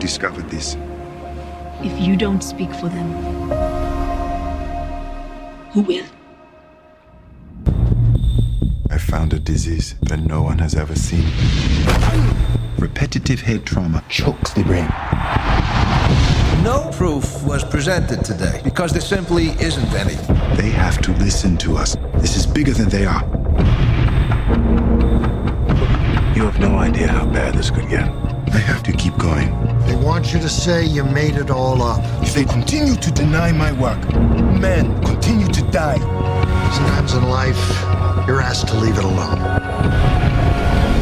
discovered this? If you don't speak for them, who will? I found a disease that no one has ever seen. Repetitive head trauma chokes the brain. No proof was presented today because there simply isn't any. They have to listen to us. This is bigger than they are. You have no idea how bad this could get. I have to keep going. They want you to say you made it all up. If they continue to deny my work, men continue to die. Sometimes in life, you're asked to leave it alone.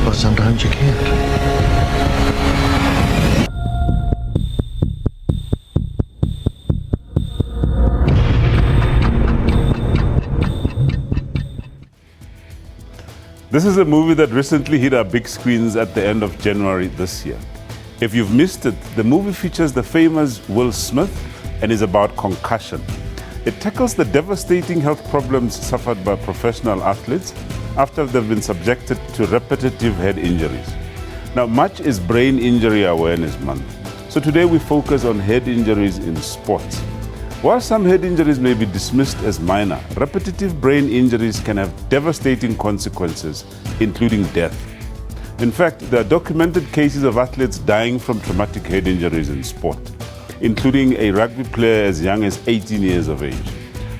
But sometimes you can't. This is a movie that recently hit our big screens at the end of January this year. If you've missed it, the movie features the famous Will Smith and is about concussion. It tackles the devastating health problems suffered by professional athletes after they've been subjected to repetitive head injuries. Now, March is Brain Injury Awareness Month, so today we focus on head injuries in sports. While some head injuries may be dismissed as minor, repetitive brain injuries can have devastating consequences, including death. In fact, there are documented cases of athletes dying from traumatic head injuries in sport, including a rugby player as young as 18 years of age.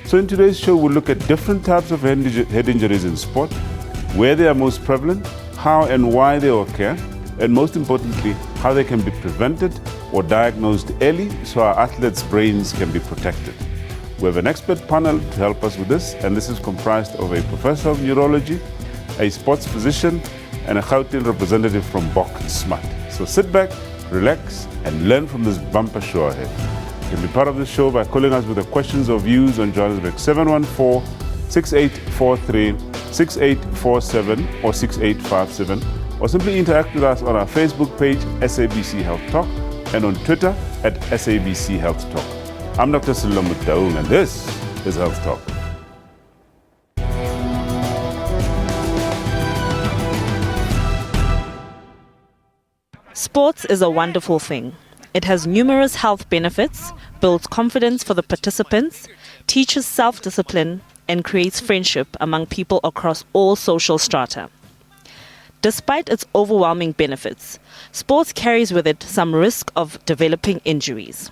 So in today's show, we'll look at different types of head injuries in sport, where they are most prevalent, how and why they occur, and most importantly, how they can be prevented or diagnosed early so our athletes' brains can be protected. We have an expert panel to help us with this, and this is comprised of a professor of neurology, a sports physician, and a Gauteng representative from Bok Smart. So sit back, relax, and learn from this bumper show ahead. You can be part of the show by calling us with the questions or views on Johannesburg 714-6843, 6847, or 6857, or simply interact with us on our Facebook page, SABC Health Talk, and on Twitter at SABC Health Talk. I'm Dr. Silomu Daung, and this is Health Talk. Sports is a wonderful thing. It has numerous health benefits, builds confidence for the participants, teaches self-discipline, and creates friendship among people across all social strata. Despite its overwhelming benefits, sports carries with it some risk of developing injuries.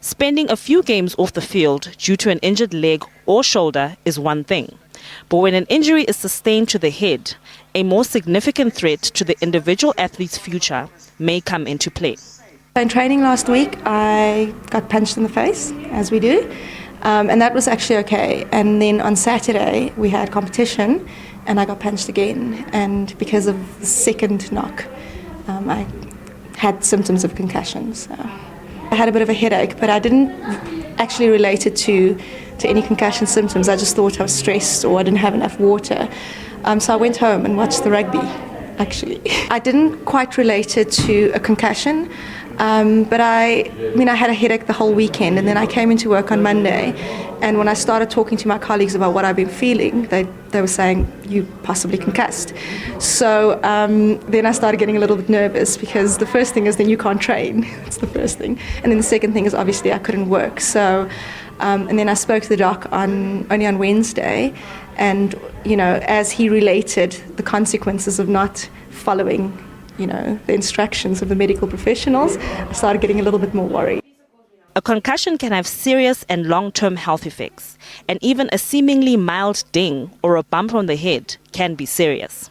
Spending a few games off the field due to an injured leg or shoulder is one thing, but when an injury is sustained to the head, a more significant threat to the individual athlete's future may come into play. In training last week, I got punched in the face, as we do, and that was actually okay. And then on Saturday, we had competition, and I got punched again. And because of the second knock, I had symptoms of concussion. So I had a bit of a headache, but I didn't actually relate it to any concussion symptoms. I just thought I was stressed or I didn't have enough water. So I went home and watched the rugby, actually. I didn't quite relate it to a concussion, but I had a headache the whole weekend, and then I came into work on Monday, and when I started talking to my colleagues about what I've been feeling, they were saying, you possibly concussed. So then I started getting a little bit nervous, because the first thing is then you can't train. That's the first thing. And then the second thing is obviously I couldn't work. So, and then I spoke to the doc only on Wednesday, and as he related the consequences of not following the instructions of the medical professionals, I started getting a little bit more worried. A concussion can have serious and long-term health effects, and even a seemingly mild ding or a bump on the head can be serious.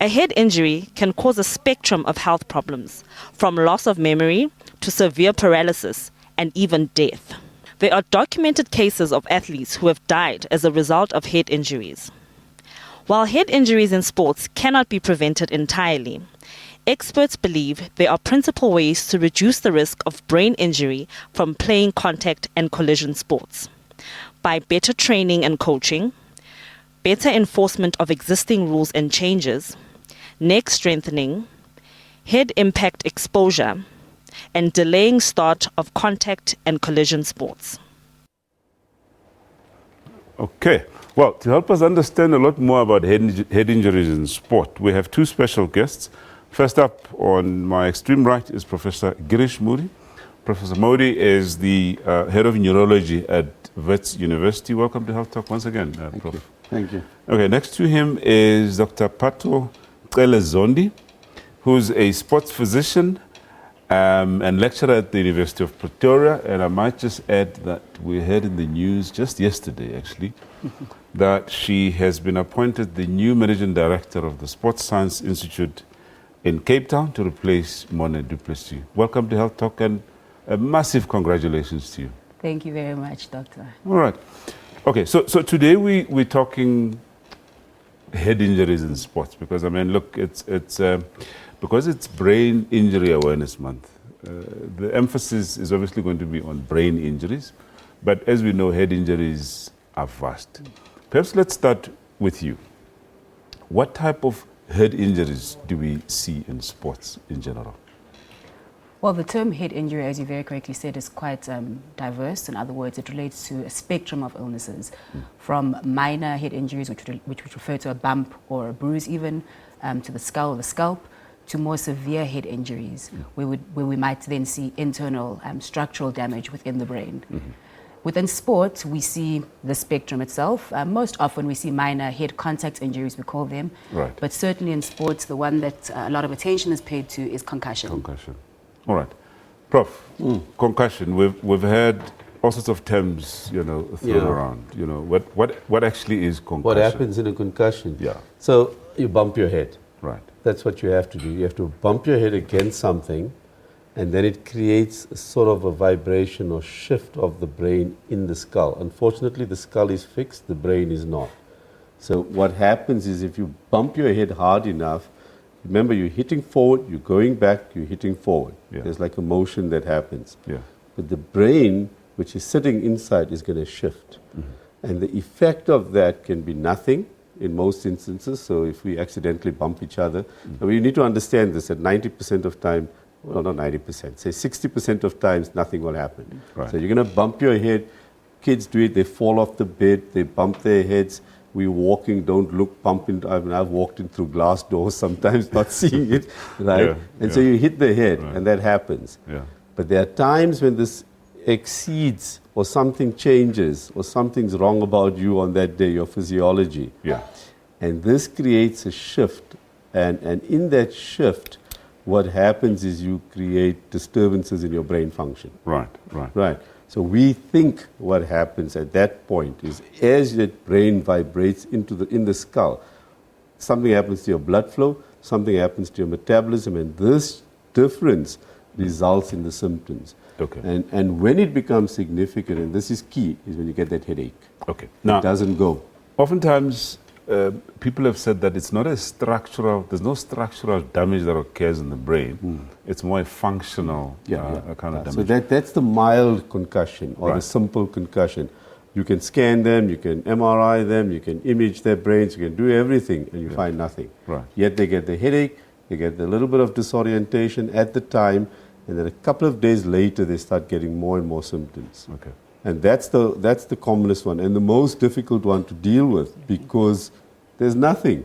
A head injury can cause a spectrum of health problems, from loss of memory to severe paralysis and even death. There are documented cases of athletes who have died as a result of head injuries. While head injuries in sports cannot be prevented entirely, experts believe there are principal ways to reduce the risk of brain injury from playing contact and collision sports. By better training and coaching, better enforcement of existing rules and changes, neck strengthening, head impact exposure, and delaying start of contact and collision sports. Okay. Well, to help us understand a lot more about head injuries in sport, we have two special guests. First up on my extreme right is Professor Girish Modi. Professor Modi is the head of neurology at Wits University. Welcome to Health Talk once again, Prof. Thank you. Okay, next to him is Dr. Pato Zondi, who's a sports physician and lecturer at the University of Pretoria. And I might just add that we heard in the news just yesterday, actually, that she has been appointed the new managing director of the Sports Science Institute in Cape Town to replace Mone du Plessis. Welcome to Health Talk and a massive congratulations to you. Thank you very much, Doctor. All right. Okay, so today we're talking head injuries in sports because, I mean, look, it's because it's Brain Injury Awareness Month. The emphasis is obviously going to be on brain injuries, but as we know, head injuries are vast. Perhaps let's start with you. What type of head injuries do we see in sports in general? Well, the term head injury, as you very correctly said, is quite diverse. In other words, it relates to a spectrum of illnesses, from minor head injuries, which would refer to a bump or a bruise even, to the skull or the scalp, to more severe head injuries, where we might then see internal structural damage within the brain. Within sport, we see the spectrum itself. Most often we see minor head contact injuries, we call them. Right. But certainly in sports, the one that a lot of attention is paid to is concussion. Concussion. All right. Prof, concussion, we've heard all sorts of terms, thrown around. What actually is concussion? What happens in a concussion? Yeah. So you bump your head. Right. That's what you have to do. You have to bump your head against something, and then it creates a sort of a vibration or shift of the brain in the skull. Unfortunately, the skull is fixed, the brain is not. So what happens is if you bump your head hard enough, remember, you're hitting forward, you're going back, you're hitting forward. Yeah. There's like a motion that happens. Yeah. But the brain, which is sitting inside, is going to shift. And the effect of that can be nothing in most instances. So if we accidentally bump each other, and we need to understand this, that 90% of time, well, not 90%, say 60% of times, nothing will happen. Right. So you're going to bump your head. Kids do it, they fall off the bed, they bump their heads. We're walking, don't look, bump into, I've walked in through glass doors sometimes, not seeing it, right? Yeah, and so you hit the head, and that happens. Yeah. But there are times when this exceeds, or something changes, or something's wrong about you on that day, your physiology. Yeah. And this creates a shift, and in that shift, what happens is you create disturbances in your brain function. Right. Right. So we think what happens at that point is as that brain vibrates in the skull, something happens to your blood flow, something happens to your metabolism, and this difference results in the symptoms. Okay. And when it becomes significant, and this is key, is when you get that headache. Okay. It doesn't go. Oftentimes, people have said that it's not there's no structural damage that occurs in the brain. It's more a functional kind of damage. So that's the mild concussion or Right. the simple concussion. You can scan them, you can MRI them, you can image their brains, you can do everything, and you find nothing. Right. Yet they get the headache, they get a little bit of disorientation at the time, and then a couple of days later they start getting more and more symptoms. Okay. And that's the commonest one and the most difficult one to deal with because there's nothing.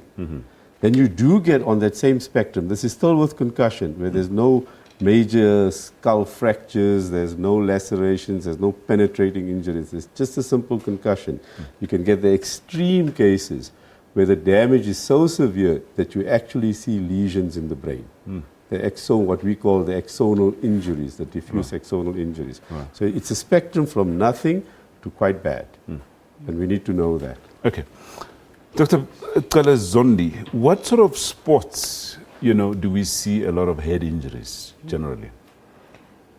Then you do get on that same spectrum. This is still with concussion, where there's no major skull fractures, there's no lacerations, there's no penetrating injuries. It's just a simple concussion. You can get the extreme cases where the damage is so severe that you actually see lesions in the brain. What we call the axonal injuries, the diffuse axonal injuries. Right. So it's a spectrum from nothing to quite bad. And we need to know that. Okay. Dr. Zondi, what sort of sports, do we see a lot of head injuries generally?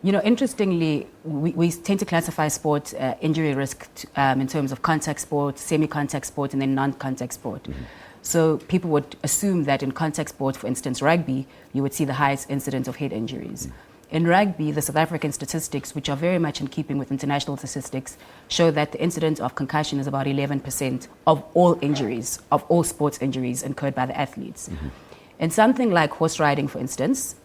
Interestingly, we tend to classify sport injury risk in terms of contact sport, semi-contact sport, and then non-contact sport. So people would assume that in contact sport, for instance, rugby, you would see the highest incidence of head injuries. In rugby, the South African statistics, which are very much in keeping with international statistics, show that the incidence of concussion is about 11% of all injuries, of all sports injuries incurred by the athletes. In something like horse riding, for instance,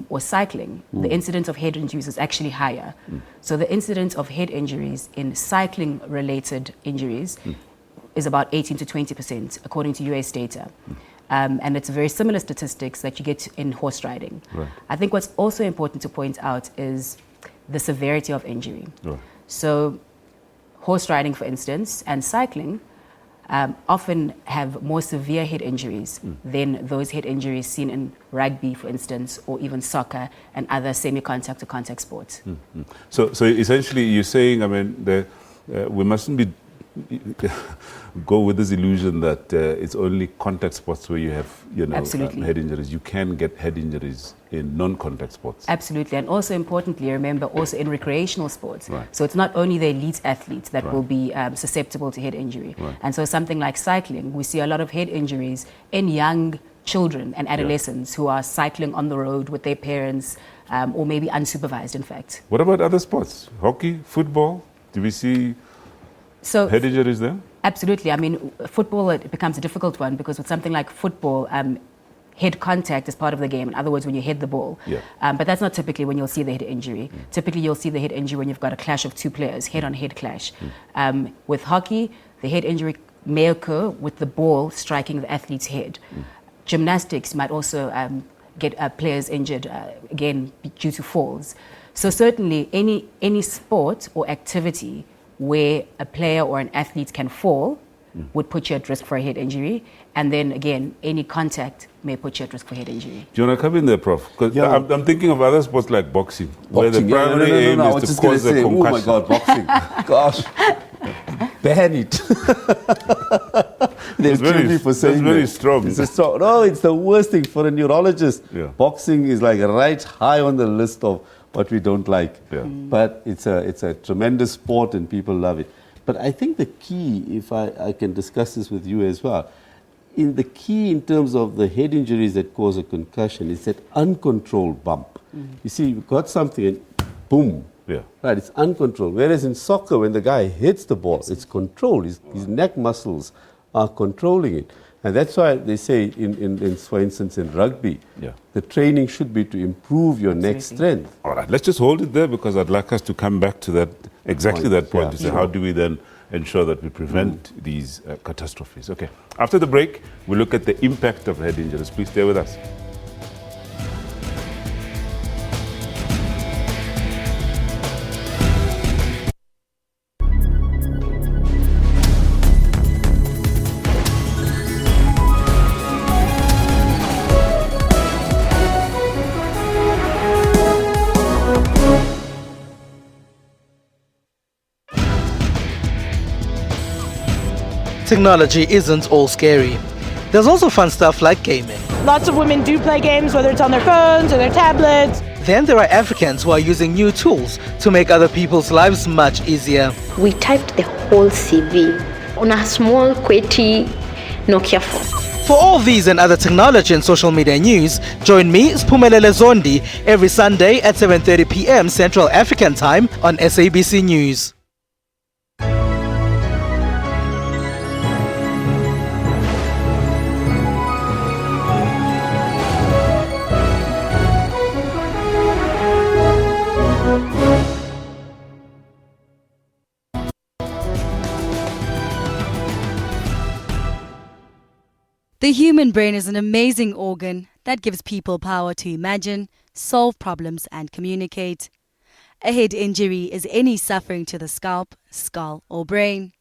or cycling, the incidence of head injuries is actually higher. So the incidence of head injuries in cycling-related injuries is about 18 to 20%, according to US data. And it's very similar statistics that you get in horse riding. Right. I think what's also important to point out is the severity of injury. Right. So horse riding, for instance, and cycling often have more severe head injuries than those head injuries seen in rugby, for instance, or even soccer and other semi-contact or contact sports. So essentially, you're saying, I mean, we mustn't be go with this illusion that it's only contact sports where you have, Absolutely. head injuries. You can get head injuries in non-contact sports. Absolutely, and also importantly, remember, also in recreational sports. Right. So it's not only the elite athletes that Right. will be susceptible to head injury. Right. And so something like cycling, we see a lot of head injuries in young children and adolescents who are cycling on the road with their parents, or maybe unsupervised, in fact. What about other sports? Hockey, football? Do we see So head injuries there? absolutely. I mean, football, it becomes a difficult one because with something like football, head contact is part of the game. In other words, when you hit the ball. Yeah. But that's not typically when you'll see the head injury. Typically, you'll see the head injury when you've got a clash of two players, head-on-head clash. With hockey, the head injury may occur with the ball striking the athlete's head. Gymnastics might also get players injured, again, due to falls. So certainly, any sport or activity where a player or an athlete can fall would put you at risk for a head injury. And then again, any contact may put you at risk for head injury. Do you want to come in there, Prof? Because Yeah. I'm thinking of other sports like boxing, where the Boxing, yeah, primary aim I was is just to gonna cause a say, concussion. oh my God, boxing. Gosh. Ban it. They'll It's very- kill me for that's saying very that. strong. It's a strong. No, it's the worst thing for a neurologist. Yeah. Boxing is like right high on the list of what we don't like. Yeah. But it's a tremendous sport and people love it. But I think the key, if I can discuss this with you as well, the key in terms of the head injuries that cause a concussion is that uncontrolled bump. You see, you've got something and boom. Yeah. Right, it's uncontrolled. Whereas in soccer, when the guy hits the ball, it's controlled. His neck muscles are controlling it. And that's why they say, for instance, in rugby, Yeah. the training should be to improve your neck Absolutely. strength. All right, let's just hold it there because I'd like us to come back to that, exactly Point, that point, yeah, to say sure. how do we then ensure that we prevent these catastrophes. Okay, after the break, we look at the impact of head injuries. Please stay with us. Technology isn't all scary. There's also fun stuff like gaming. Lots of women do play games, whether it's on their phones or their tablets. Then there are Africans who are using new tools to make other people's lives much easier. We typed the whole CV on a small, QWERTY Nokia phone. For all these and other technology and social media news, join me, Spumelele Zondi, every Sunday at 7:30 p.m. Central African Time on SABC News. The human brain is an amazing organ that gives people power to imagine, solve problems, and communicate. A head injury is any suffering to the scalp, skull, or brain.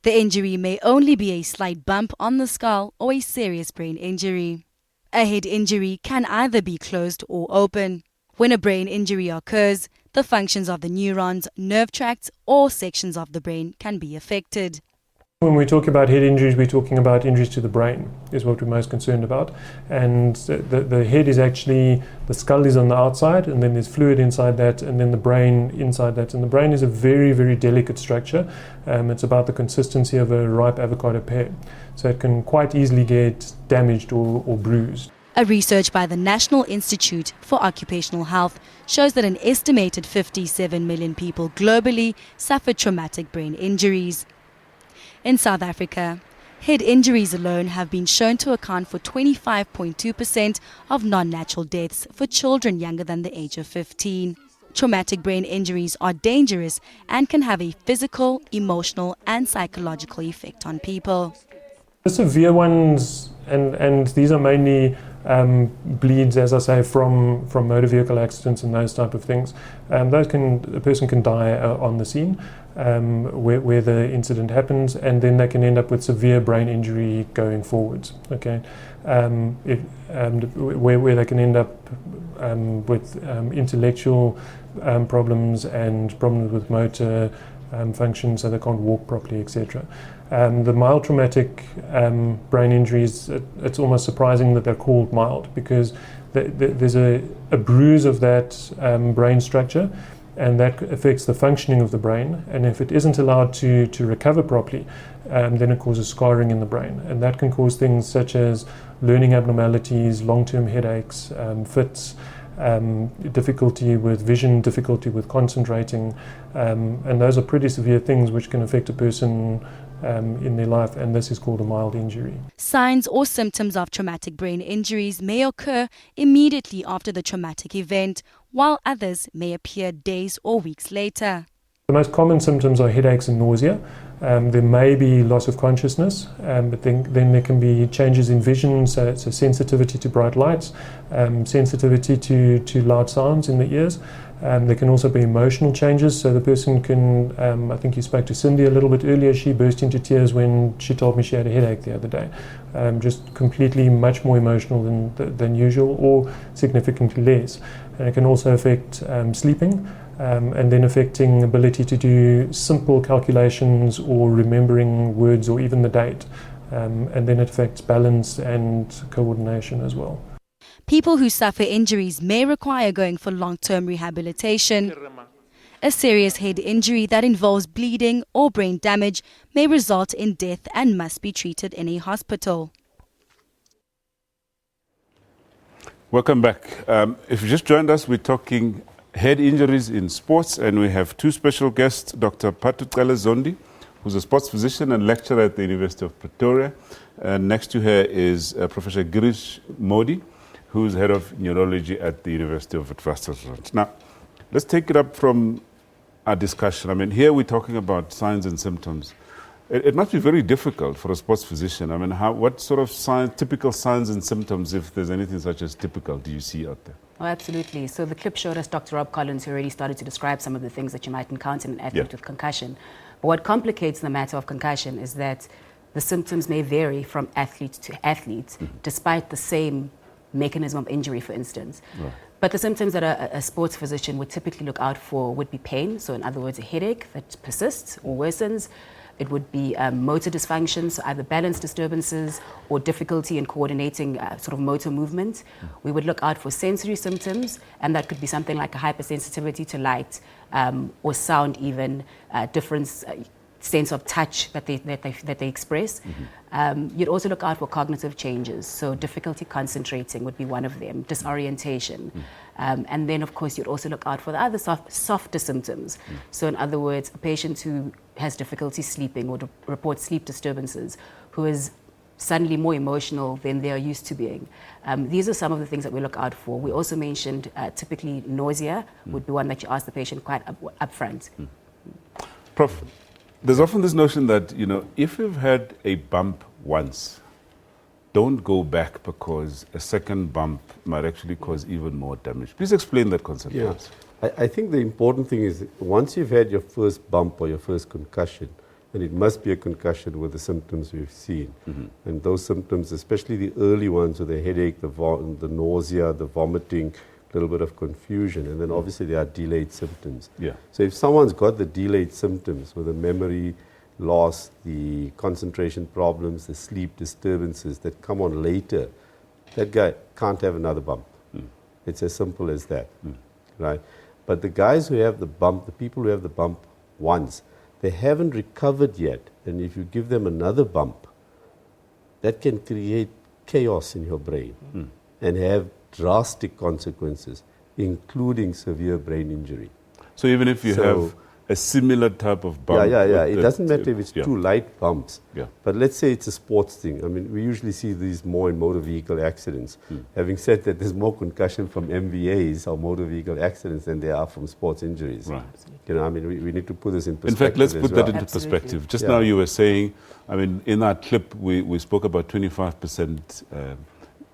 The injury may only be a slight bump on the skull or a serious brain injury. A head injury can either be closed or open. When a brain injury occurs, the functions of the neurons, nerve tracts, or sections of the brain can be affected. When we talk about head injuries, we're talking about injuries to the brain is what we're most concerned about. And the head is actually, the skull is on the outside, and then there's fluid inside that, and then the brain inside that. And the brain is a very, very delicate structure. It's about the consistency of a ripe avocado pear. So it can quite easily get damaged or bruised. A research by the National Institute for Occupational Health shows that an estimated 57 million people globally suffer traumatic brain injuries. In South Africa, head injuries alone have been shown to account for 25.2% of non-natural deaths for children younger than the age of 15. Traumatic brain injuries are dangerous and can have a physical, emotional, and psychological effect on people. The severe ones, and these are mainly bleeds, as I say, from motor vehicle accidents and those type of things. A person can die on the scene where the incident happens, and then they can end up with severe brain injury going forwards. Okay, where they can end up with intellectual problems and problems with motor function, so they can't walk properly, etc. The mild traumatic brain injuries, it's almost surprising that they're called mild, because there's a bruise of that brain structure, and that affects the functioning of the brain, and if it isn't allowed to recover properly, then it causes scarring in the brain, and that can cause things such as learning abnormalities, long-term headaches, fits, difficulty with vision, difficulty with concentrating, and those are pretty severe things which can affect a person in their life, and this is called a mild injury. Signs or symptoms of traumatic brain injuries may occur immediately after the traumatic event, while others may appear days or weeks later. The most common symptoms are headaches and nausea. There may be loss of consciousness, but then there can be changes in vision, so sensitivity to bright lights, sensitivity to loud sounds in the ears. There can also be emotional changes, so the person can, I think you spoke to Cindy a little bit earlier, she burst into tears when she told me she had a headache the other day. Just completely much more emotional than usual, or significantly less. And it can also affect sleeping, and then affecting ability to do simple calculations or remembering words or even the date. And then it affects balance and coordination as well. People who suffer injuries may require going for long-term rehabilitation. A serious head injury that involves bleeding or brain damage may result in death and must be treated in a hospital. Welcome back. If you just joined us, we're talking head injuries in sports, and we have two special guests, Dr. Patucele Zondi, who's a sports physician and lecturer at the University of Pretoria. And next to her is Professor Girish Modi, who's head of neurology at the University of Witwatersrand. Now, let's take it up from our discussion. I mean, here we're talking about signs and symptoms. It must be very difficult for a sports physician. I mean, what sort of typical signs and symptoms, if there's anything such as typical, do you see out there? Oh, absolutely. So the clip showed us Dr. Rob Collins, who already started to describe some of the things that you might encounter in an athlete with concussion. But what complicates the matter of concussion is that the symptoms may vary from athlete to athlete, despite the same mechanism of injury, for instance. Right. But the symptoms that a sports physician would typically look out for would be pain, so in other words, a headache that persists or worsens. It would be motor dysfunction, so either balance disturbances or difficulty in coordinating sort of motor movement. We would look out for sensory symptoms, and that could be something like a hypersensitivity to light or sound, even difference, sense of touch that they express. You'd also look out for cognitive changes, so difficulty concentrating would be one of them, disorientation. And then, of course, you'd also look out for the other softer symptoms. So in other words, a patient who has difficulty sleeping or reports sleep disturbances, who is suddenly more emotional than they are used to being. These are some of the things that we look out for. We also mentioned typically nausea would be one that you ask the patient quite upfront. Prof, there's often this notion that, if you've had a bump once, don't go back because a second bump might actually cause even more damage. Please explain that concept. Yeah. I think the important thing is once you've had your first bump or your first concussion, and it must be a concussion with the symptoms we've seen. And those symptoms, especially the early ones with the headache, the nausea, the vomiting, a little bit of confusion, and then obviously there are delayed symptoms. Yeah. So if someone's got the delayed symptoms with the memory loss, the concentration problems, the sleep disturbances that come on later, that guy can't have another bump. It's as simple as that, right? But the guys who have the bump, the people who have the bump once, they haven't recovered yet, and if you give them another bump, that can create chaos in your brain and have drastic consequences, including severe brain injury. So even if you have a similar type of bump. Yeah. It doesn't matter if it's two light bumps. Yeah. But let's say it's a sports thing. I mean, we usually see these more in motor vehicle accidents. Having said that, there's more concussion from MVAs or motor vehicle accidents than there are from sports injuries. Right. You know, I mean, we need to put this in perspective. In fact, let's put that into Absolutely. perspective. Just now you were saying, I mean, in our clip, we spoke about 25%,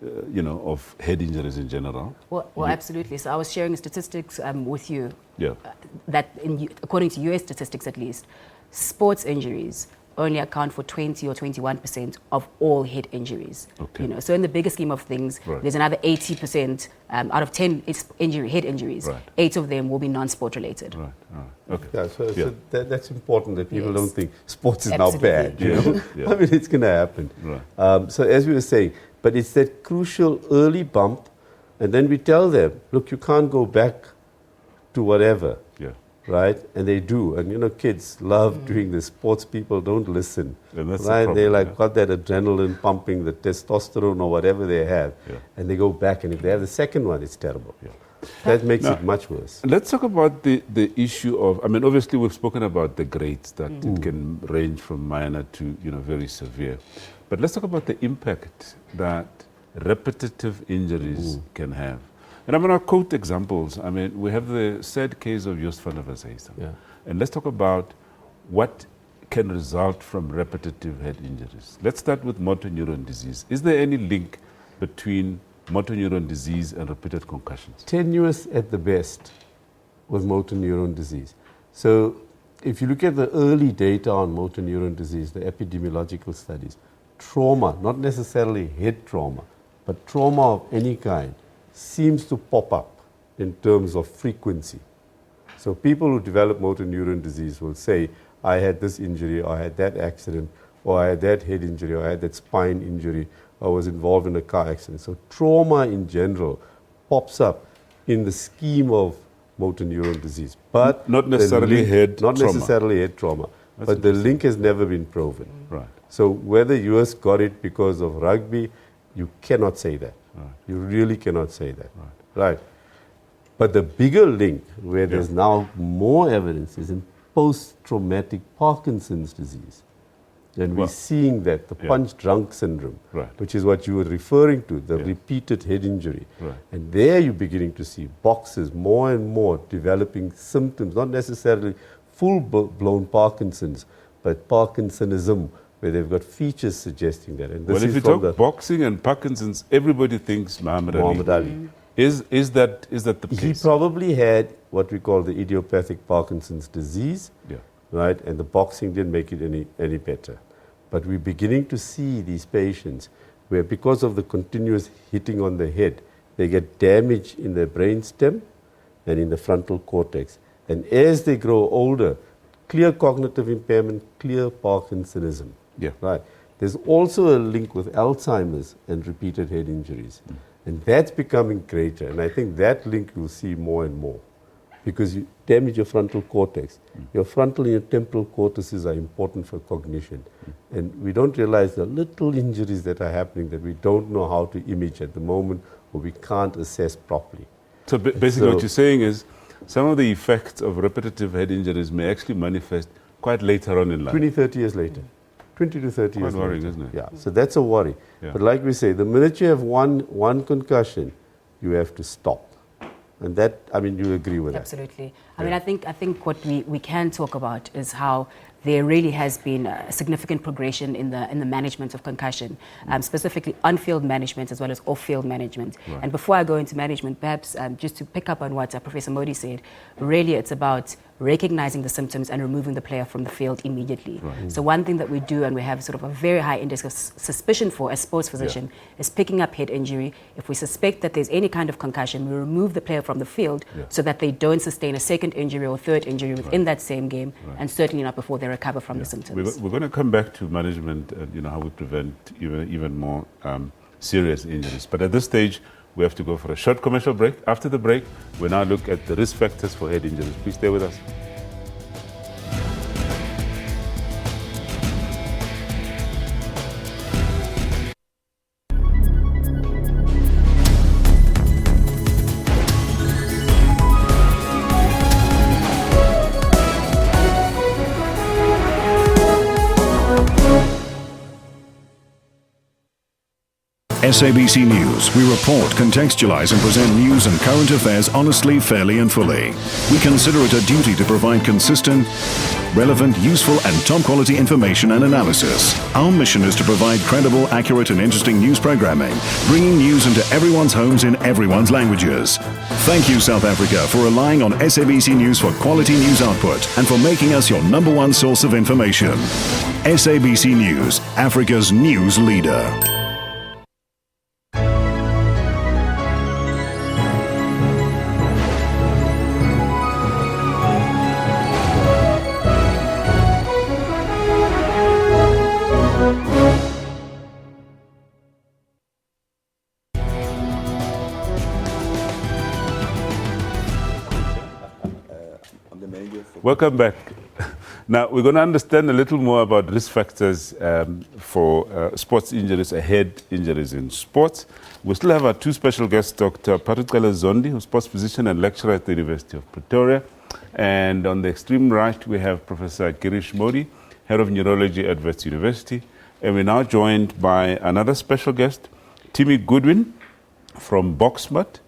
of head injuries in general. Well, absolutely. So I was sharing statistics with you. Yeah. That according to US statistics at least, sports injuries only account for 20 or 21% of all head injuries. Okay. So in the bigger scheme of things, there's another 80% out of 10 head injuries. 8 of them will be non-sport related. Right. Okay. Yeah, so that's important that people don't think sports is Absolutely. now bad. You know? I mean, it's going to happen. Right. So as we were saying, but it's that crucial early bump, and then we tell them, look, you can't go back to whatever. Yeah. Right? And they do. And kids love doing this. Sports people don't listen. And that's the right? problem, They got that adrenaline pumping, the testosterone or whatever they have. Yeah. And they go back. And if they have the second one, it's terrible. Yeah. That makes it much worse. Let's talk about the issue of, I mean, obviously we've spoken about the grades, that it can range from minor to, very severe. But let's talk about the impact that repetitive injuries can have. And I'm going to quote examples. I mean, we have the sad case of Joost van der Westhuizen. Yeah. And let's talk about what can result from repetitive head injuries. Let's start with motor neuron disease. Is there any link between motor neuron disease and repeated concussions? Tenuous at the best with motor neuron disease. So if you look at the early data on motor neuron disease, the epidemiological studies, trauma, not necessarily head trauma, but trauma of any kind, seems to pop up in terms of frequency. So people who develop motor neuron disease will say, I had this injury, or I had that accident, or I had that head injury, or I had that spine injury, or was involved in a car accident. So trauma in general pops up in the scheme of motor neuron disease. But not necessarily head not trauma. necessarily head trauma. But the link has never been proven. Right. So whether US got it because of rugby, you cannot say that. Right. You really cannot say that. Right. But the bigger link, where there's now more evidence, is in post-traumatic Parkinson's disease. And we're seeing that, the punch-drunk syndrome, which is what you were referring to, the repeated head injury. Right. And there you're beginning to see boxers more and more developing symptoms, not necessarily full-blown Parkinson's, but Parkinsonism, where they've got features suggesting that. And this Well, if is you from talk boxing and Parkinson's, everybody thinks Muhammad Ali. Is that the case? He probably had what we call the idiopathic Parkinson's disease, right? And the boxing didn't make it any better. But we're beginning to see these patients where, because of the continuous hitting on the head, they get damage in their brainstem and in the frontal cortex. And as they grow older, clear cognitive impairment, clear Parkinsonism. Yeah. Right. There's also a link with Alzheimer's and repeated head injuries. And that's becoming greater. And I think that link you'll see more and more, because you damage your frontal cortex. Your frontal and your temporal cortices are important for cognition. And we don't realize the little injuries that are happening that we don't know how to image at the moment, or we can't assess properly. So basically what you're saying is some of the effects of repetitive head injuries may actually manifest quite later on in life. 20, 30 years later. 20 to 30 years worrying, later. isn't it? Yeah, so that's a worry. Yeah. But like we say, the minute you have one concussion, you have to stop. And that, I mean, you agree with that? Absolutely. I mean, I think what we can talk about is how there really has been a significant progression in the management of concussion, specifically on-field management as well as off-field management. Right. And before I go into management, perhaps just to pick up on what Professor Modi said, really it's about recognizing the symptoms and removing the player from the field immediately. Right. So one thing that we do, and we have sort of a very high index of suspicion for as sports physician, is picking up head injury. If we suspect that there's any kind of concussion, we remove the player from the field so that they don't sustain a second injury or third injury within that same game, and certainly not before they recover from the symptoms. We're going to come back to management and how we prevent even more serious injuries. But at this stage, we have to go for a short commercial break. After the break, we now look at the risk factors for head injuries. Please stay with us. SABC News, we report, contextualize and present news and current affairs honestly, fairly and fully. We consider it a duty to provide consistent, relevant, useful and top quality information and analysis. Our mission is to provide credible, accurate and interesting news programming, bringing news into everyone's homes in everyone's languages. Thank you, South Africa, for relying on SABC News for quality news output and for making us your #1 source of information. SABC News, Africa's news leader. Welcome back. Now, we're going to understand a little more about risk factors for sports injuries, head injuries in sports. We still have our two special guests, Dr. Parutkala Zondi, who's sports physician and lecturer at the University of Pretoria. And on the extreme right, we have Professor Girish Modi, head of neurology at Wits University. And we're now joined by another special guest, Timmy Goodwin from Boxmart,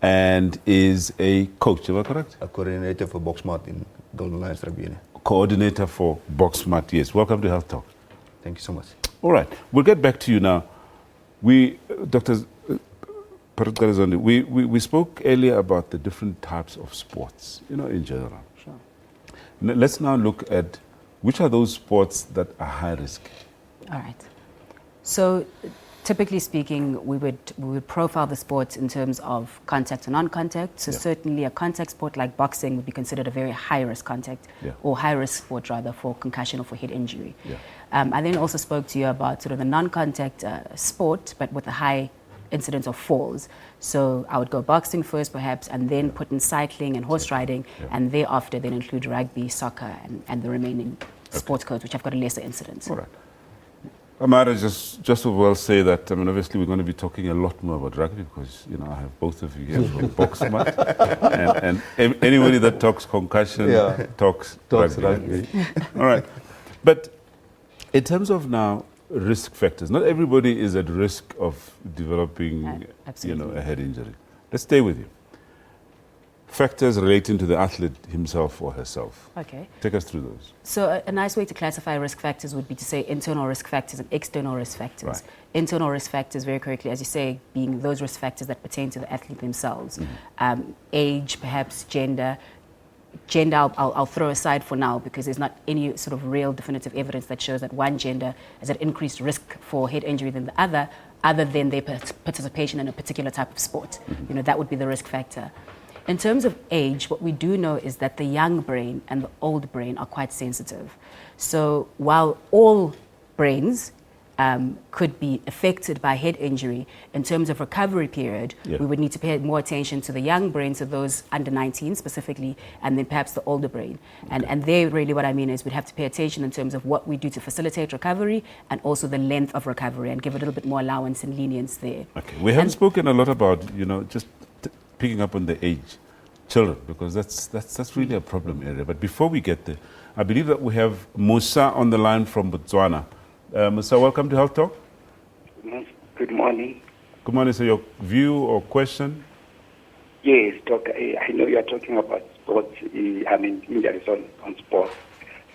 and is a coach, am I correct? A coordinator for Boxmart in Golden Lions Rugby Union. Coordinator for Boxmart, yes. Welcome to Health Talk. Thank you so much. All right, we'll get back to you now. Dr. Parutkala, we spoke earlier about the different types of sports, in general. Sure. Let's now look at which are those sports that are high risk. All right. So, typically speaking, we would profile the sports in terms of contact and non-contact. So certainly a contact sport like boxing would be considered a very high-risk contact, or high-risk sport rather, for concussion or for head injury. I then also spoke to you about sort of the non-contact sport, but with a high incidence of falls. So I would go boxing first perhaps, and then put in cycling and horse riding, and thereafter then include rugby, soccer, and the remaining sports codes, which have got a lesser incidence. All right. I might just as well say that, obviously we're going to be talking a lot more about rugby because, I have both of you here from Boxmart. and anybody that talks concussion talks rugby. All right. But in terms of now risk factors, not everybody is at risk of developing, a head injury. Let's stay with you. Factors relating to the athlete himself or herself. Okay. Take us through those. So a nice way to classify risk factors would be to say internal risk factors and external risk factors. Right. Internal risk factors, very correctly, as you say, being those risk factors that pertain to the athlete themselves. Age, perhaps gender. Gender, I'll throw aside for now because there's not any sort of real definitive evidence that shows that one gender is at increased risk for head injury than the other than their participation in a particular type of sport. That would be the risk factor. In terms of age, what we do know is that the young brain and the old brain are quite sensitive. So while all brains could be affected by head injury, in terms of recovery period, we would need to pay more attention to the young brain, so those under 19 specifically, and then perhaps the older brain. And there really what I mean is we'd have to pay attention in terms of what we do to facilitate recovery and also the length of recovery and give a little bit more allowance and lenience there. Okay, we haven't spoken a lot about, just picking up on the age, children, because that's really a problem area. But before we get there, I believe that we have Musa on the line from Botswana. Musa, welcome to Health Talk. Good morning. Good morning. So your view or question? Yes, Doc, I know you are talking about sports, injuries on sports,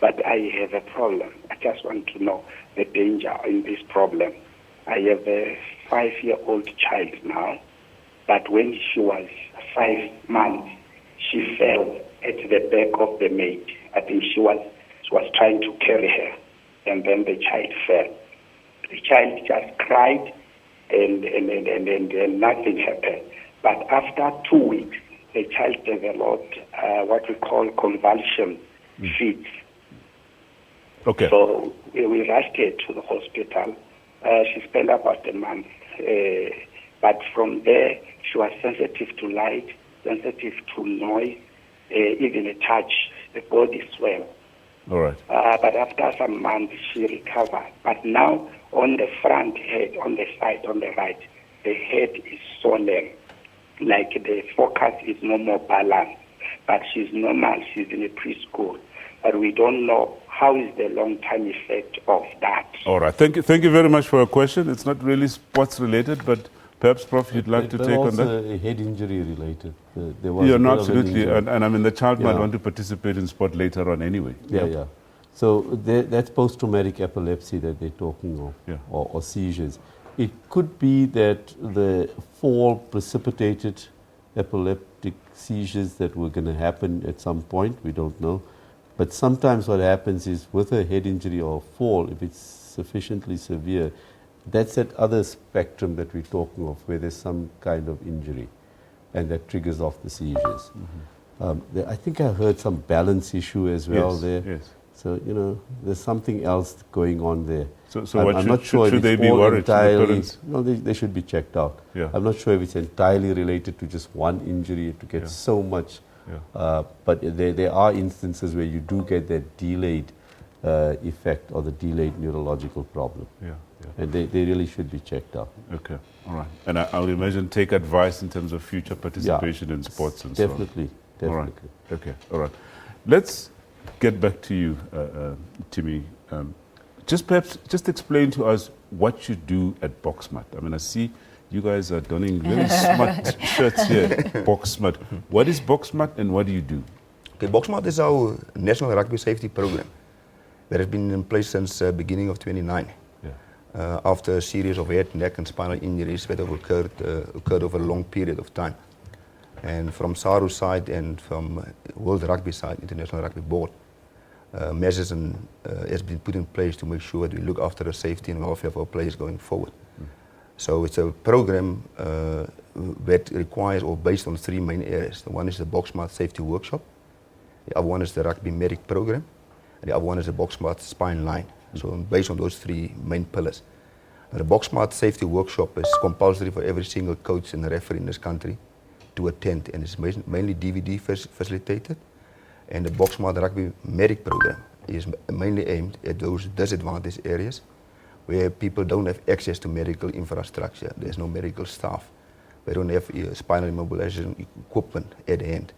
but I have a problem. I just want to know the danger in this problem. I have a 5-year-old child now, but when she was 5 months, she fell at the back of the maid. I think she was trying to carry her, and then the child fell. The child just cried, and nothing happened. But after 2 weeks, the child developed what we call convulsion fits. Okay. So we rushed her to the hospital. She spent about a month. But from there, she was sensitive to light, sensitive to noise, even a touch. The body swelled. All right. But after some months, she recovered. But now, on the front head, on the side, on the right, the head is swollen. Like the focus is no more balanced. But she's normal. She's in a preschool. But we don't know how is the long-term effect of that? All right. Thank you very much for your question. It's not really sports related, but perhaps, Prof, you'd like to take on that? Also head injury related. There was yeah, a no, bit of an absolutely. injury. And I mean, the child might want to participate in sport later on anyway. Yeah. So that's post-traumatic epilepsy that they're talking of, or seizures. It could be that the fall precipitated epileptic seizures that were going to happen at some point. We don't know. But sometimes what happens is with a head injury or fall, if it's sufficiently severe, that's that other spectrum that we're talking of, where there's some kind of injury, and that triggers off the seizures. I think I heard some balance issue as well there. Yes. So, there's something else going on there. So I'm not sure should if they it's be all worried? entirely. No, they should be checked out. Yeah. I'm not sure if it's entirely related to just one injury to get so much. But there are instances where you do get that delayed effect or the delayed neurological problem. And they really should be checked out. Okay, all right. And I'll imagine take advice in terms of future participation in sports and definitely, so on. All right. Okay, all right. Let's get back to you, Timmy. Just explain to us what you do at Boxmat. I mean, I see you guys are donning very smart shirts here. Boxmat. What is Boxmat and what do you do? Okay, Boxmat is our national rugby safety program that has been in place since beginning of 2009. After a series of head, neck and spinal injuries that have occurred over a long period of time. And from SARU's side and from World Rugby side, International Rugby Board, measures has been put in place to make sure that we look after the safety and welfare of our players going forward. So it's a program that requires or based on three main areas. The one is the Boxmat Safety Workshop, the other one is the Rugby Medic Program, and the other one is the Boxmat Spine Line. So based on those three main pillars. The Boxmat Safety Workshop is compulsory for every single coach and referee in this country to attend, and it's mainly DVD facilitated. And the Boxmat Rugby Medic Program is mainly aimed at those disadvantaged areas where people don't have access to medical infrastructure. There's no medical staff. They don't have spinal immobilization equipment at hand.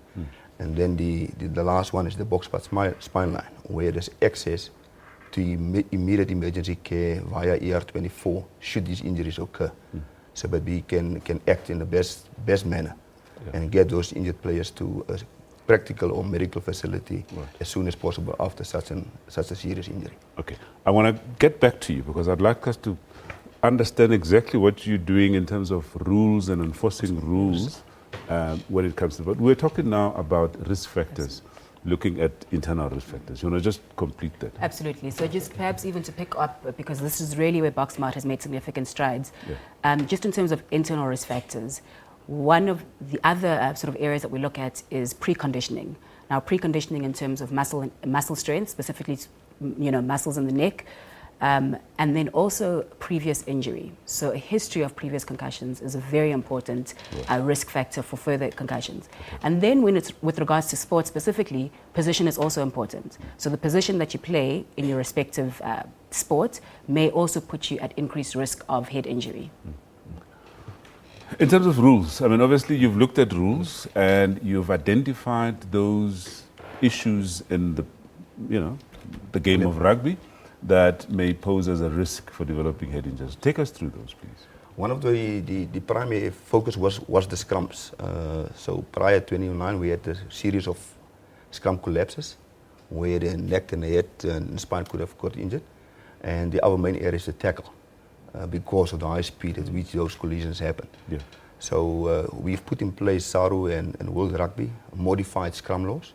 And then the last one is the Boxmat Spine Line, where there's access to immediate emergency care via ER24 should these injuries occur, so that we can act in the best manner and get those injured players to a practical or medical facility as soon as possible after such a serious injury. Okay, I want to get back to you because I'd like us to understand exactly what you're doing in terms of rules and enforcing rules when it comes to. But we're talking now about risk factors. Looking at internal risk factors. You want to just complete that? Absolutely. So just perhaps even to pick up, because this is really where Boxmat has made significant strides, just in terms of internal risk factors, one of the other sort of areas that we look at is preconditioning. Now, preconditioning in terms of muscle strength, specifically, muscles in the neck, and then also previous injury. So a history of previous concussions is a very important risk factor for further concussions. And then when it's with regards to sports specifically, position is also important. So the position that you play in your respective sport may also put you at increased risk of head injury. In terms of rules, I mean, obviously you've looked at rules and you've identified those issues in the game of rugby that may pose as a risk for developing head injuries. Take us through those, please. One of the primary focus was the scrums. So prior to 2009, we had a series of scrum collapses where the neck and the head and spine could have got injured. And the other main area is the tackle because of the high speed at which those collisions happen. So we've put in place SARU and World Rugby modified scrum laws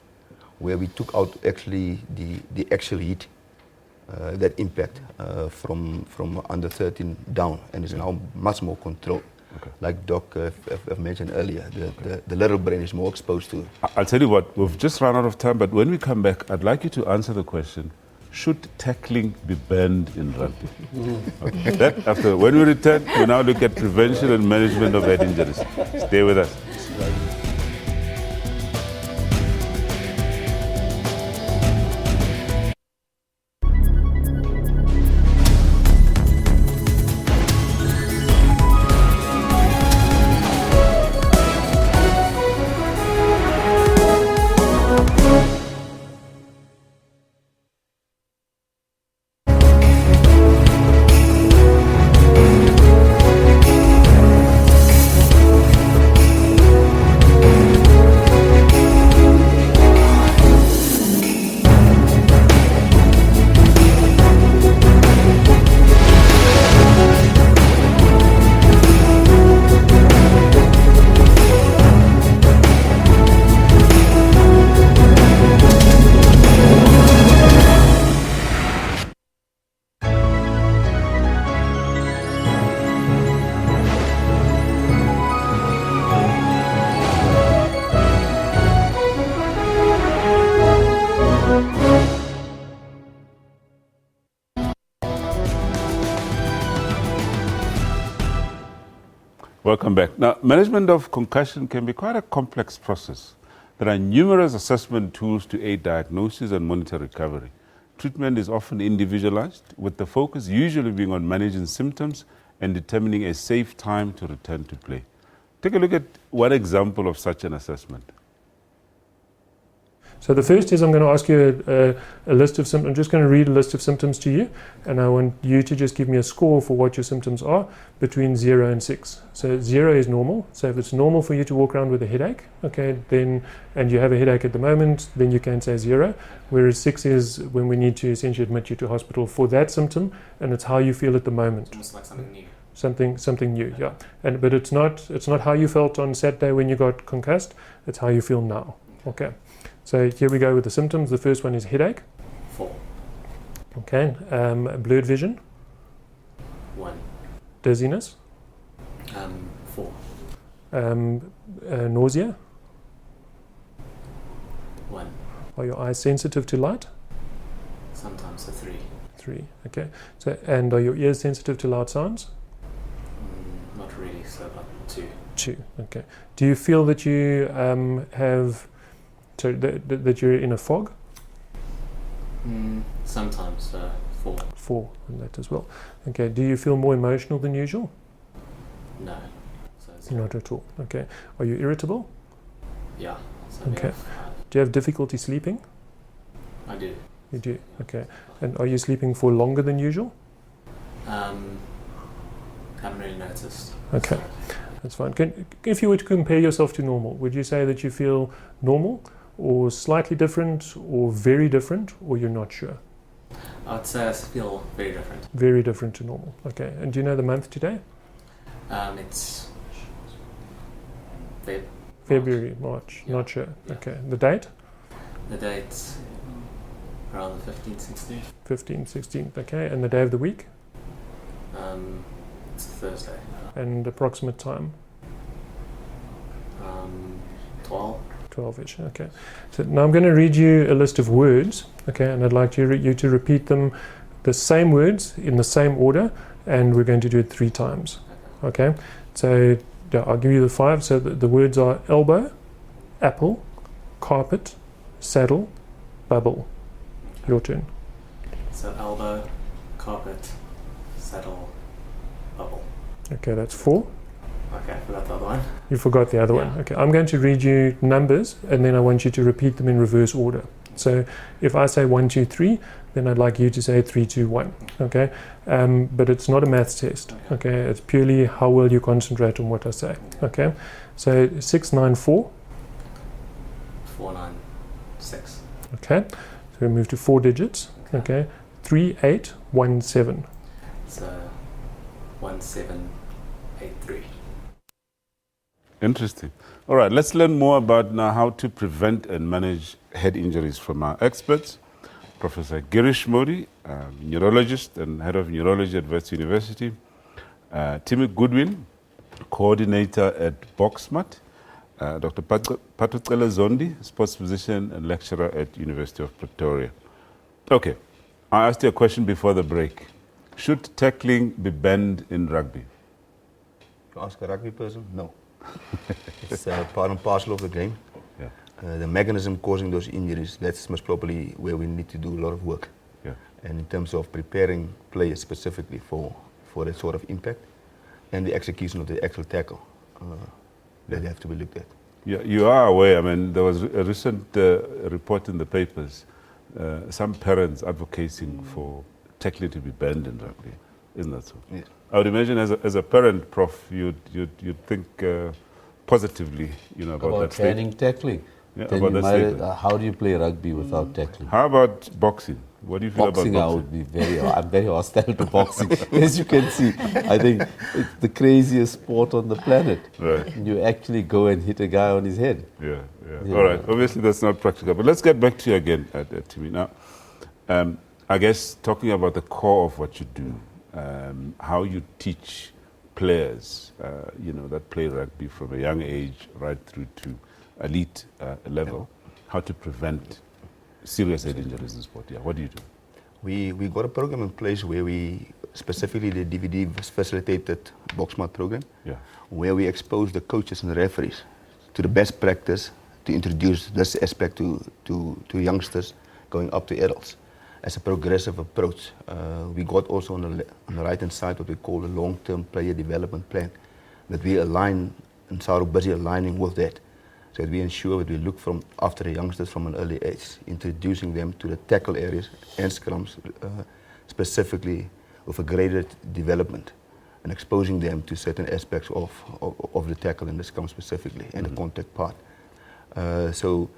where we took out actually the actual hit that impact from under 13 down, and is now much more controlled. Like Doc have mentioned earlier, the little brain is more exposed to it. I'll tell you what, we've just run out of time, but when we come back, I'd like you to answer the question, should tackling be banned in rugby? Okay. When we return, we now look at prevention and management of head injuries. Stay with us. Welcome back. Now, management of concussion can be quite a complex process. There are numerous assessment tools to aid diagnosis and monitor recovery. Treatment is often individualized, with the focus usually being on managing symptoms and determining a safe time to return to play. Take a look at one example of such an assessment. So the first is I'm going to ask you a list of symptoms. I'm just going to read a list of symptoms to you, and I want you to just give me a score for what your symptoms are between 0 and 6. So 0 is normal. So if it's normal for you to walk around with a headache, okay, then, and you have a headache at the moment, then you can say 0. Whereas 6 is when we need to essentially admit you to hospital for that symptom, and it's how you feel at the moment. It's almost like something new. Something new, yeah. But it's not how you felt on Saturday when you got concussed. It's how you feel now. Okay. So here we go with the symptoms. The first one is headache. 4. Okay. Blurred vision. 1. Dizziness. 4. Nausea. 1. Are your eyes sensitive to light? Sometimes a 3. 3. Okay. So, and are your ears sensitive to loud sounds? Not really. So about 2. 2. Okay. Do you feel that you have that you're in a fog? Sometimes 4. 4 on that as well. Okay. Do you feel more emotional than usual? No. So it's Not at all. Okay. Are you irritable? Yeah. So Okay. Do you have difficulty sleeping? I do. You do. Okay. And are you sleeping for longer than usual? Haven't really noticed. Okay. That's fine. If you were to compare yourself to normal, would you say that you feel normal, or slightly different, or very different, or you're not sure? I'd say I feel very different. Very different to normal. Okay. And do you know the month today? It's February, March. Yeah. Not sure. Yeah. Okay. The date? The date's around the 15th, 16th. 15th, 16th. Okay. And the day of the week? It's Thursday. And approximate time? 12. 12-ish, okay. So now I'm going to read you a list of words, okay, and I'd like you to repeat them, the same words in the same order, and we're going to do it 3 times, okay? So yeah, I'll give you the 5. So the words are elbow, apple, carpet, saddle, bubble. Your turn. So elbow, carpet, saddle, bubble. Okay, that's 4. Okay, I forgot the other one. You forgot the other one. Okay, I'm going to read you numbers, and then I want you to repeat them in reverse order. So if I say 1, 2, 3, then I'd like you to say 3, 2, 1. Okay, but it's not a maths test. Okay, it's purely how well you concentrate on what I say. Okay, so 6, 9, 4. 4, 9, 6. Okay, so we move to 4 digits. Okay, 3, 8, 1, 7. So 1, 7, 8, 3. Interesting. All right, let's learn more about now how to prevent and manage head injuries from our experts. Professor Girish Modi, neurologist and head of neurology at Wits University. Timmy Goodwin, coordinator at Boxmat. Dr. Patucela Zondi, sports physician and lecturer at University of Pretoria. Okay, I asked you a question before the break. Should tackling be banned in rugby? To ask a rugby person, no. It's part and parcel of the game. Yeah. The mechanism causing those injuries, that's most probably where we need to do a lot of work. Yeah. And in terms of preparing players specifically for that sort of impact and the execution of the actual tackle, that have to be looked at. Yeah, you are aware, I mean, there was a recent report in the papers, some parents advocating for tackling to be banned in rugby. Isn't that so? Yes. I would imagine as a parent, Prof, you'd think positively, about that statement. Banning tackling. Yeah, Then about you that might, statement. how do you play rugby without tackling? How about boxing? What do you feel Boxing, about I boxing? would be I'm very hostile to boxing. As you can see, I think it's the craziest sport on the planet. Right. You actually go and hit a guy on his head. Yeah. All right. Obviously, that's not practical. But let's get back to you again, Timmy. Now, I guess talking about the core of what you do, how you teach players, that play rugby from a young age right through to elite level, how to prevent serious head injuries in sport. Yeah, what do you do? We got a program in place where we, specifically the DVD facilitated boxmat program, where we expose the coaches and the referees to the best practice to introduce this aspect to youngsters going up to adults as a progressive approach. We got also on the right-hand side what we call a long-term player development plan that we align, and so busy aligning with that, so that we ensure that we look from after the youngsters from an early age, introducing them to the tackle areas and scrums, specifically with a graded development, and exposing them to certain aspects of the tackle and the scrum specifically, and the contact part. So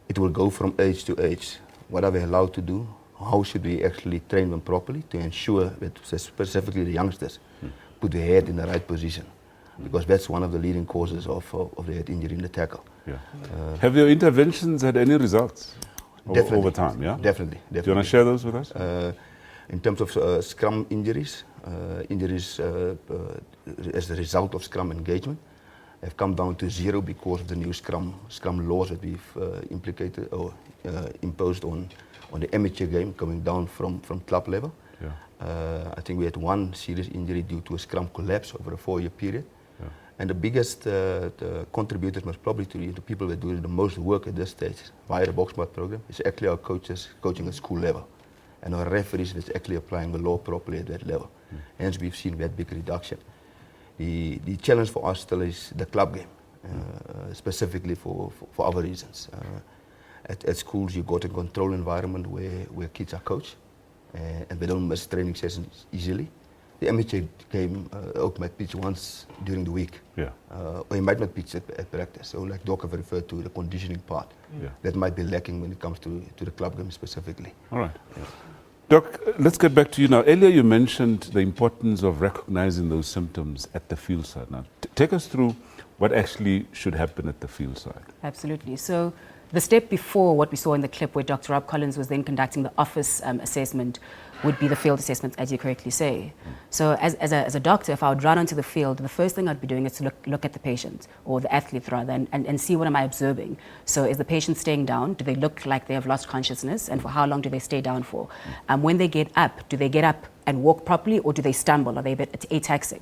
it will go from age to age. What are we allowed to do? How should we actually train them properly to ensure that specifically the youngsters put their head in the right position? Because that's one of the leading causes of the head injury in the tackle. Have your interventions had any results over time? Yeah, definitely. Do you want to share those with us? In terms of scrum injuries, as a result of scrum engagement, have come down to zero because of the new scrum laws that we've implicated or imposed on the amateur game, coming down from club level. I think we had one serious injury due to a scrum collapse over a 4-year period. And the biggest contributors most probably to the people that do the most work at this stage via the boxmat program is actually our coaches coaching at school level, and our referees that's actually applying the law properly at that level. Hence we've seen that big reduction. The challenge for us still is the club game, specifically for other reasons. At schools you got a control environment where kids are coached, and they don't miss training sessions easily. The amateur game ook might pitch once during the week, or you might not pitch at practice. So like Doc have referred to the conditioning part, that might be lacking when it comes to the club game specifically. All right. Doc, let's get back to you now. Earlier you mentioned the importance of recognizing those symptoms at the field side. Now, take us through what actually should happen at the field side. Absolutely. So the step before what we saw in the clip where Dr. Rob Collins was then conducting the office assessment would be the field assessment, as you correctly say. So as a doctor, if I would run onto the field, the first thing I'd be doing is to look at the patient, or the athlete rather, and see what am I observing. So is the patient staying down? Do they look like they have lost consciousness? And for how long do they stay down for? When they get up, do they get up and walk properly, or do they stumble? Are they a bit ataxic?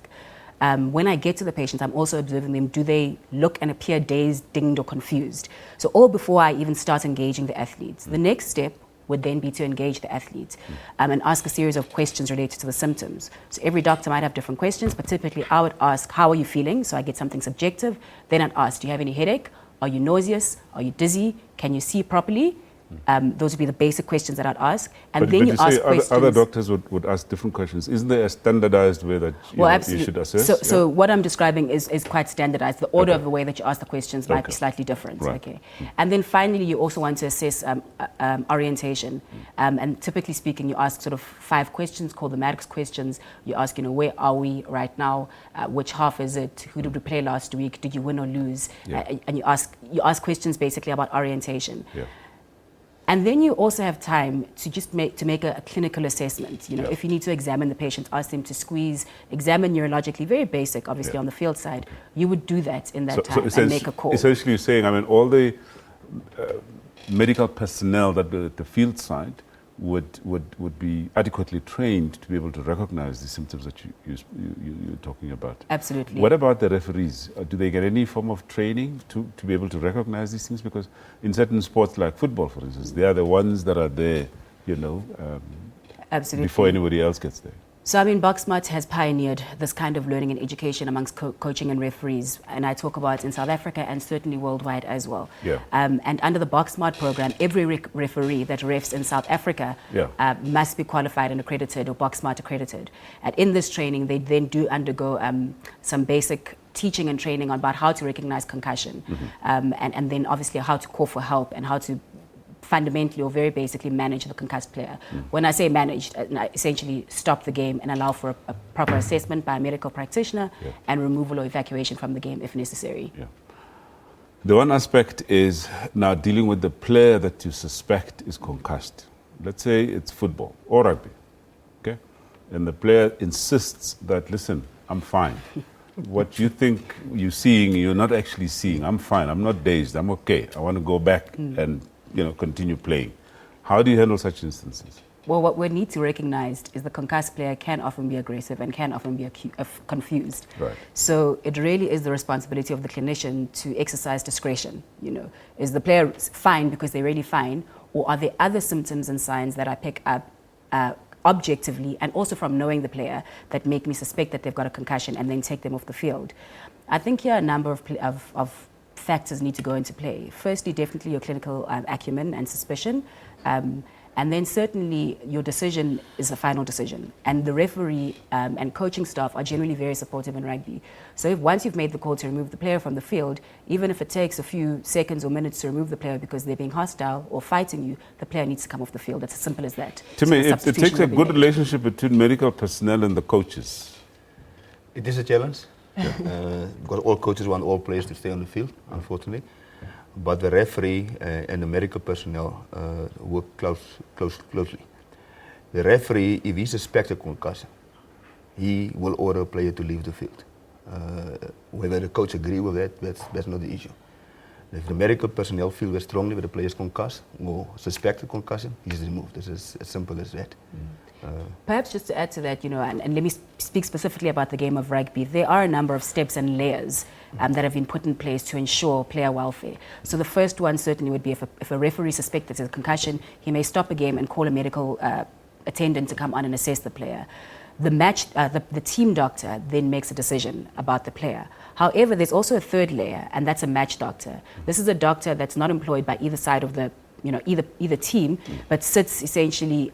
When I get to the patient, I'm also observing them. Do they look and appear dazed, dinged, or confused? So all before I even start engaging the athletes. The next step would then be to engage the athletes and ask a series of questions related to the symptoms. So every doctor might have different questions, but typically I would ask, how are you feeling? So I get something subjective. Then I'd ask, do you have any headache? Are you nauseous? Are you dizzy? Can you see properly? Those would be the basic questions that I'd ask. And then you ask questions. Other doctors would ask different questions. Isn't there a standardized way that you should assess? So what I'm describing is quite standardized. The order of the way that you ask the questions might be slightly different. Right. Okay. And then finally, you also want to assess orientation. And typically speaking, you ask sort of 5 questions called the Maddox questions. You ask, where are we right now? Which half is it? Who did we play last week? Did you win or lose? And you ask questions basically about orientation. And then you also have time to just make a clinical assessment. If you need to examine the patient, ask them to squeeze, examine neurologically, very basic, obviously, on the field side. You would do that in that time and make a call. Essentially, you're saying, all the medical personnel that are at the field side would be adequately trained to be able to recognize the symptoms that you're talking about. Absolutely. What about the referees? Do they get any form of training to be able to recognize these things? Because in certain sports like football, for instance, they are the ones that are there, Absolutely. before anybody else gets there. So, Boxmat has pioneered this kind of learning and education amongst coaching and referees, and I talk about in South Africa and certainly worldwide as well. And under the Boxmat program, every referee that refs in South Africa must be qualified and accredited or Boxmat accredited. And in this training, they then do undergo some basic teaching and training about how to recognize concussion, and then obviously how to call for help and how to fundamentally or very basically manage the concussed player. When I say managed, essentially stop the game and allow for a proper assessment by a medical practitioner and removal or evacuation from the game if necessary. The one aspect is now dealing with the player that you suspect is concussed. Let's say it's football or rugby, okay? And the player insists that, listen, I'm fine. What you think you're seeing, you're not actually seeing. I'm fine, I'm not dazed, I'm okay. I want to go back and continue playing. How do you handle such instances? Well, what we need to recognize is the concussed player can often be aggressive and can often be confused. Right. So it really is the responsibility of the clinician to exercise discretion. You know, is the player fine because they're really fine, or are there other symptoms and signs that I pick up objectively and also from knowing the player that make me suspect that they've got a concussion and then take them off the field? I think here a number of factors need to go into play. Firstly, definitely your clinical acumen and suspicion. And then certainly your decision is the final decision. And the referee and coaching staff are generally very supportive in rugby. So if once you've made the call to remove the player from the field, even if it takes a few seconds or minutes to remove the player because they're being hostile or fighting you, the player needs to come off the field. It's as simple as that. To me, it takes a good relationship between medical personnel and the coaches. It is a challenge. Because all coaches want all players to stay on the field, unfortunately. But the referee and the medical personnel work closely. The referee, if he suspects a concussion, he will order a player to leave the field. Whether the coach agree with that, that's not the issue. If the medical personnel feel very strongly that the player is concussed or suspect a concussion, he's removed. It's as simple as that. Perhaps just to add to that, you know, and let me speak specifically about the game of rugby, there are a number of steps and layers that have been put in place to ensure player welfare. So the first one certainly would be if a referee suspects there's a concussion, he may stop a game and call a medical attendant to come on and assess the player. The team doctor then makes a decision about the player. However, there's also a third layer, and that's a match doctor. This is a doctor that's not employed by either side of the, you know, either team, but sits essentially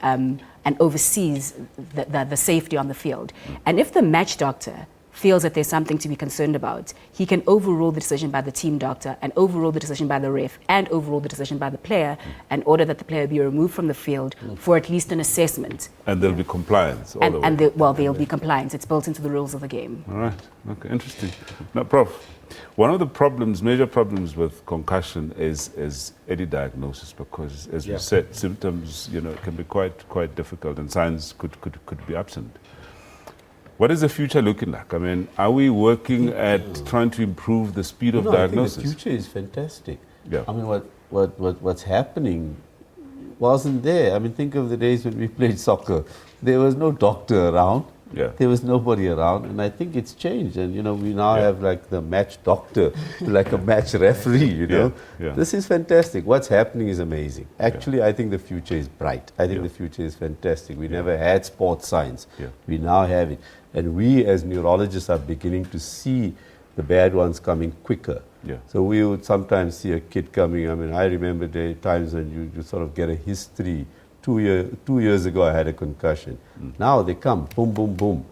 and oversees the safety on the field. And if the match doctor feels that there's something to be concerned about, he can overrule the decision by the team doctor and overrule the decision by the ref and overrule the decision by the player and order that the player be removed from the field for at least an assessment. And there'll be compliance all the way. There'll be compliance. It's built into the rules of the game. All right. Okay, interesting. Now, Prof, one of the problems, major problems with concussion is early diagnosis because, as we said, symptoms, you know, can be quite difficult and signs could be absent. What is the future looking like? I mean, are we working at trying to improve the speed of diagnosis? I think the future is fantastic. Yeah. I mean, what's happening wasn't there. I mean, think of the days when we played soccer. There was no doctor around. Yeah. There was nobody around, and I think it's changed. And you know, we now have like the match doctor, like a match referee. You know, this is fantastic. What's happening is amazing. Actually, I think the future is bright. I think the future is fantastic. We never had sports science. We now have it, and we as neurologists are beginning to see the bad ones coming quicker. So we would sometimes see a kid coming. I mean, I remember the times when you sort of get a history. 2 years ago, I had a concussion. Now they come, boom, boom, boom.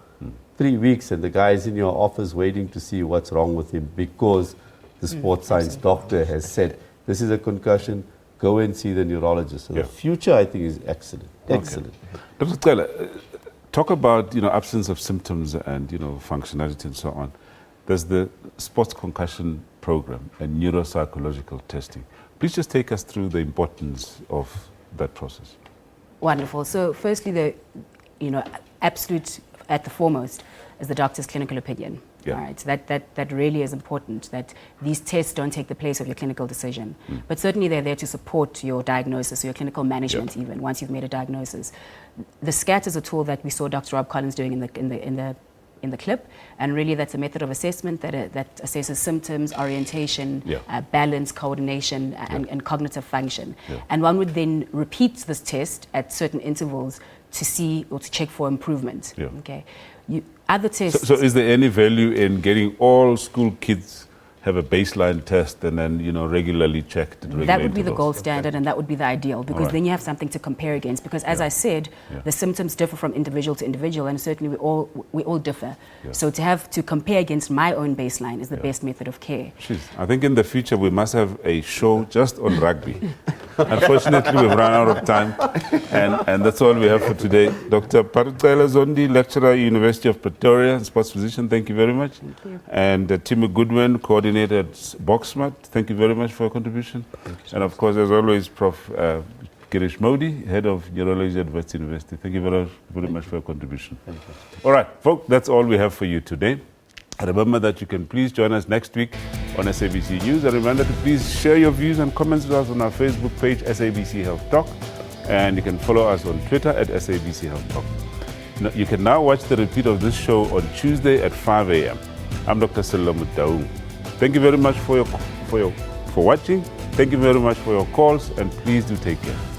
3 weeks, and the guy's in your office waiting to see what's wrong with him because the sports science doctor has said, this is a concussion, go and see the neurologist. So the future, I think, is excellent. Excellent. Dr. Taylor, talk about, you know, absence of symptoms and, you know, functionality and so on. There's the sports concussion program and neuropsychological testing. Please just take us through the importance of that process. Wonderful. So firstly, the, you know, absolute at the foremost is the doctor's clinical opinion. All right. So that really is important, that these tests don't take the place of your clinical decision. But certainly they're there to support your diagnosis or your clinical management even once you've made a diagnosis. The SCAT is a tool that we saw Dr. Rob Collins doing in the clip, and really that's a method of assessment that assesses symptoms, orientation, balance, coordination, and cognitive function. And one would then repeat this test at certain intervals to see or to check for improvement. Okay. Other tests. So is there any value in getting all school kids have a baseline test and then, you know, regularly checked? That would be the gold standard, and that would be the ideal, because then you have something to compare against. Because as I said, the symptoms differ from individual to individual, and certainly we all differ. So to have to compare against my own baseline is the best method of care. I think in the future we must have a show just on rugby. Unfortunately, we've run out of time, and that's all we have for today. Dr. Parucela Zondi, lecturer, University of Pretoria, and sports physician, thank you very much. Thank you. And Timmy Goodwin, coordinator at Boxmart, thank you very much for your contribution. And of course, as always, Prof. Girish Modi, head of neurology at West University. Thank you very much for your contribution. All right, folks, that's all we have for you today. Remember that you can please join us next week on SABC News. And remember to please share your views and comments with us on our Facebook page, SABC Health Talk. And you can follow us on Twitter at SABC Health Talk. You can now watch the repeat of this show on Tuesday at 5 a.m. I'm Dr. Sello Mutaung. Thank you very much for watching. Thank you very much for your calls, and please do take care.